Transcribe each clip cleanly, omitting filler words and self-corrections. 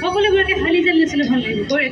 সকলে বলে হালি জ্বালিয়ে ছিল ভালো লাগবে করে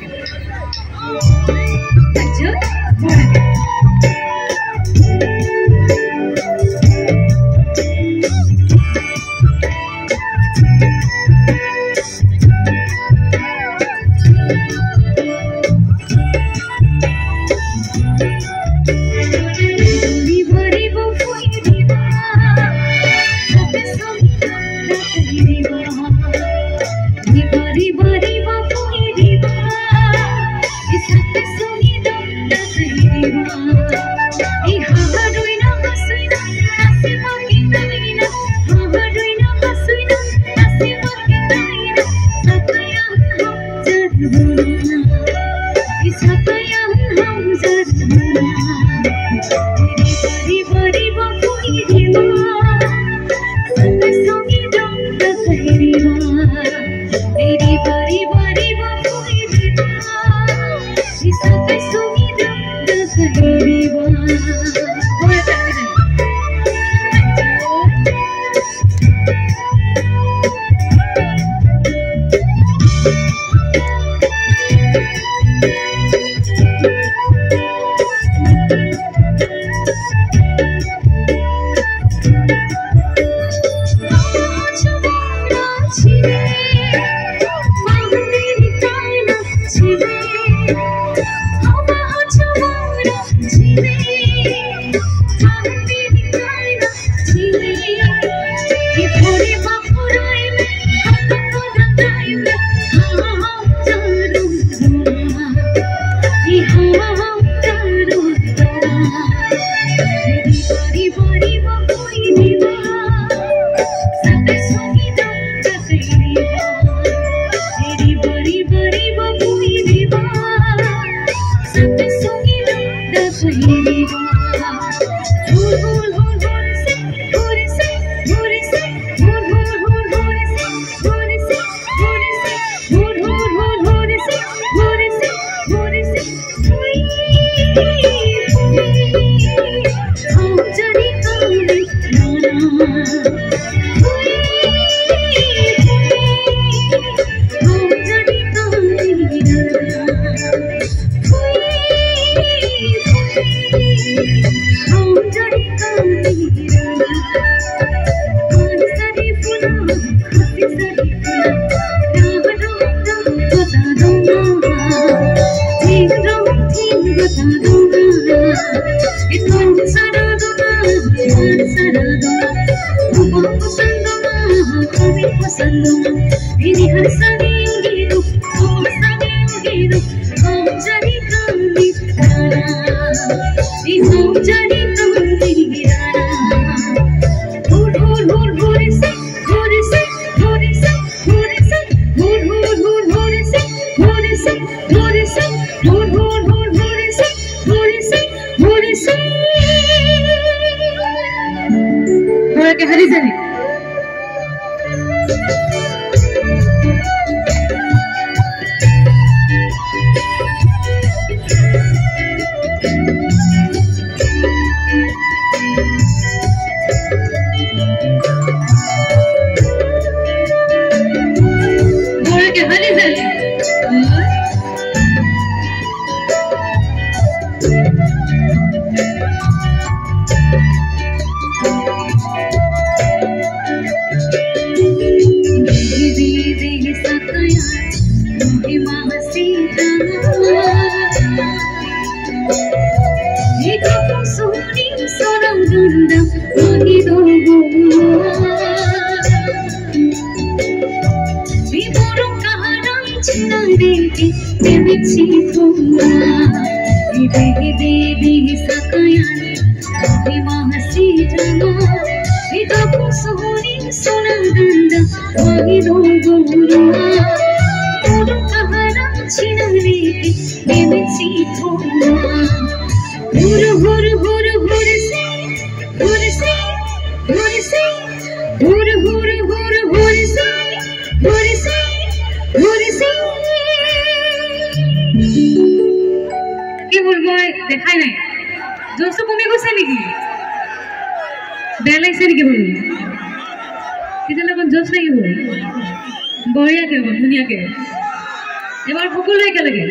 Sonim sonam dunda, magi dogo. लेके बेबिची थोड़ा दे दे दे सकायाने हे महसी जमा हे दपु सोनी सोना गंदा वही रो गोरुआ तोरो कहरा छिना लेके बेबिची थोड़ा हुर हुर हुर हुर से हुर से हुर से हुर हुर हुर हुर से हुर से हुर से কি বলবো দেখাই নাই জোশ কমে গৈছে নেকি বেয়া লাগিছে নেকি বলবো তেতিয়াহ'লে অকণ জোশ লাগিব বঢ়িয়াকে ধুনীয়াকে এবাৰ সকলোৱে একেলগে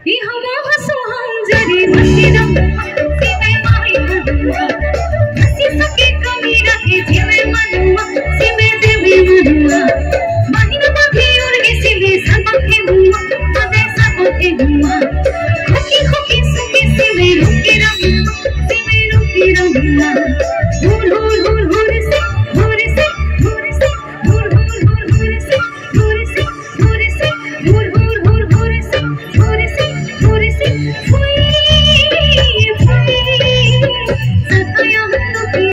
ই হব হসুহাম জৰি মছিনা সিমে মাই মনুয়া হসি সকে কমি রাখে জিমে মনুয়া সিমে দেবে মনুয়া মাহিনা বাঁধি উড় গে সিমে সামা হে মুয়া